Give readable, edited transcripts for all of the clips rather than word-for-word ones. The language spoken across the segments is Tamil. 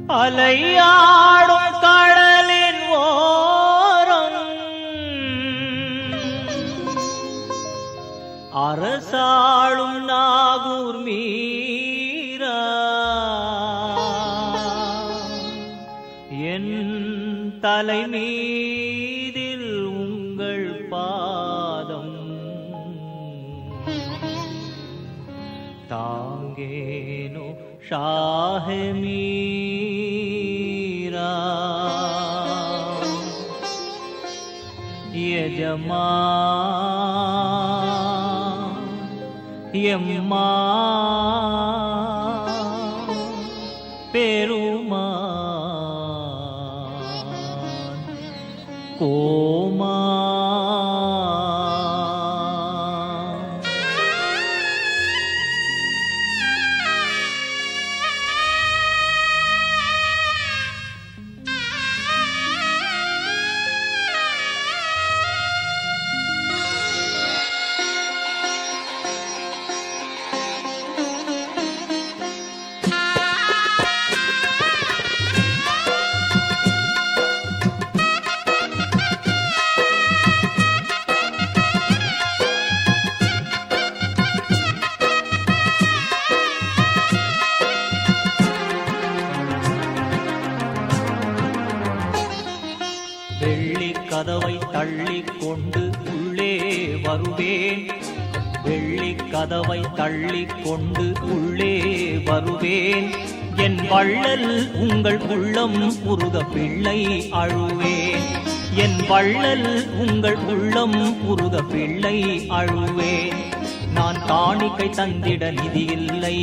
அலையாடும் கடலின் ஓரம் அரசாளும் நாகூர் மீரா என் தலை மீதில் உங்கள் பாதம் தாங்கேனோ ஷாஹே மீரா எம்மா பெருமான் கோமா கதவை தள்ளிக் கொண்டு உள்ளே வருவேன் வெள்ளி கதவை தள்ளிக் கொண்டு உள்ளே வருவேன் என் வள்ளல் உங்கள் உள்ளம் உருக பிள்ளை அழுவேன் என் வள்ளல் உங்கள் உள்ளம் உருக பிள்ளை அழுவேன் நான் காணிக்கை தந்திட நிதி இல்லை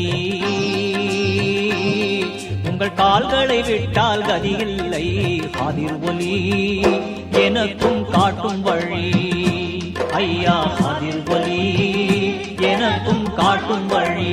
உங்கள் கால்களை விட்டால் கதியில்லை காதிர் ஒலி எனக்கும் காட்டும் வழி ஐயா காதிர் ஒலி எனக்கும் காட்டும் வழி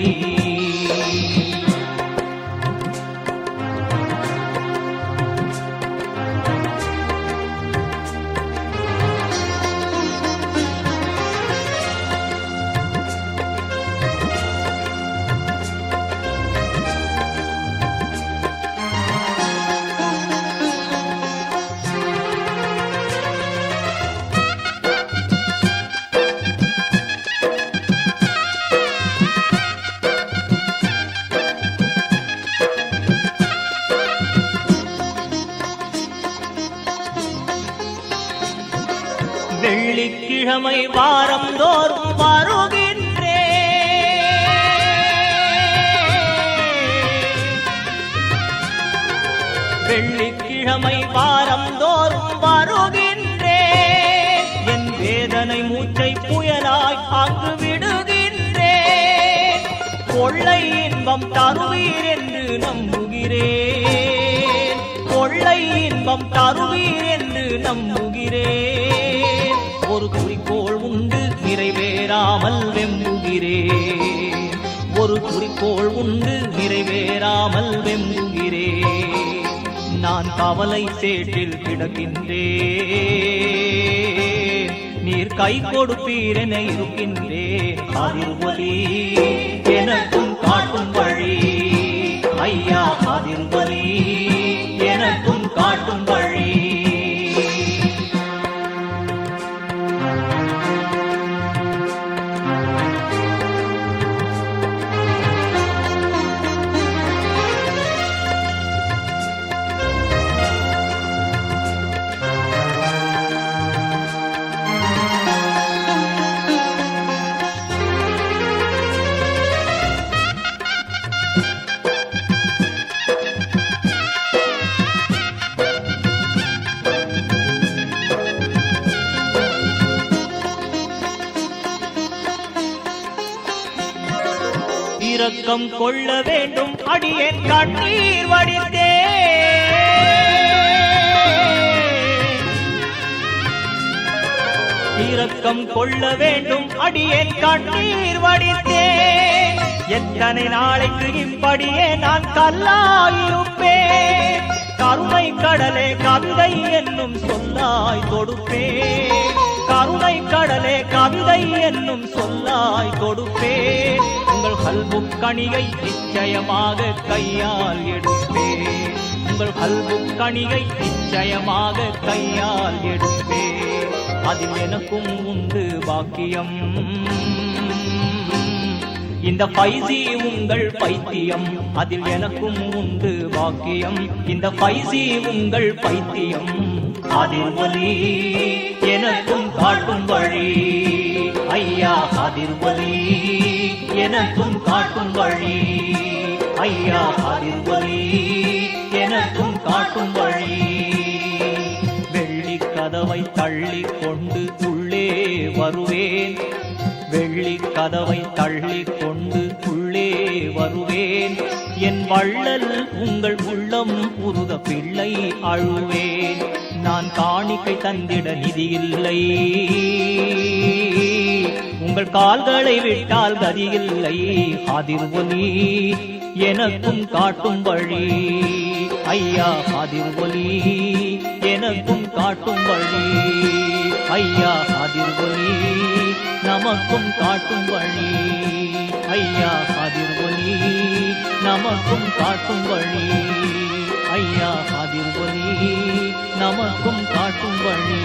வெள்ளிக்கிழமை வாரம் தோறும் வெள்ளிக்கிழமை வாரம் தோறும் வருகின்றேன் என் வேதனை மூச்சை புயலாய் அங்கு விடுகின்றேன் கொள்ளை இன்பம் தருவீர் என்று நம்புகிறேன் கொள்ளை இன்பம் தருவீர் என்று நம்புகிறேன் ஒரு குறிக்கோள் உண்டு நிறைவேறாமல் வெம்புகிறேன் ஒரு குறிக்கோள் உண்டு நிறைவேறாமல் வெம்புகிறேன் நான் கவலை சேற்றில் கிடக்கின்றேன் நீர் கை கொடுப்பீர் என இருக்கின்றேன் காதிர் ஒலி எனக்கும் காட்டும் வழி ஐயா காதிர் ஒலி எனக்கும் காட்டும் வழி இரக்கம் கொள்ள வேண்டும் அடியேன் கண்ணீர் வடித்தேன் இரக்கம் கொள்ள வேண்டும் அடியேன் கண்ணீர் வடித்தேன் எத்தனை நாளைக்கு இப்படியே நான் கல்லாயிருப்பேன் கருணை கடலே கவிதை என்னும் சொல்லாய் கொடுப்பேன் கருணை கடலே கவிதை என்னும் சொல்லாய் கொடுப்பேன் உங்கள் கல்புக் கனியை நிச்சயமாக கையால் எடுப்பேன் உங்கள் கல்பு கணியை நிச்சயமாக கையால் எடுப்பே அதில் எனக்கும் உண்டு பாக்கியம் இந்த 5G உங்கள் பைத்தியம் அதில் எனக்கும் உண்டு பாக்கியம் இந்த 5G உங்கள் பைத்தியம் அதிர்வலி எனக்கும் காட்டும் வழி ஐயா அதிர்வலி எனக்கும் காட்டும் வழி ஐயா அதிர்வலி எனக்கும் காட்டும் வழி வெள்ளி கதவை தள்ளி கொண்டு உள்ளே வருவேன் வெள்ளி கதவை தள்ளி கொண்டு உள்ளே வருவேன் என் வள்ளல் உங்கள் உள்ளம் உருக பிள்ளை அழுவேன் நான் காணிக்கை தந்திட நிதியில்லை உங்கள் கால்களை விட்டால் கதியில்லை அதிர்வலி எனக்கும் காட்டும் வழி ஐயா அதிர்வலி எனக்கும் காட்டும் வழி ஐயா அதிர்வலி நமக்கும் காட்டும் வழி ஐயா அதிர்வலி நமக்கும் காட்டும் வழி ஐயா அதிர்வலி நமக்கும் காட்டும் வழி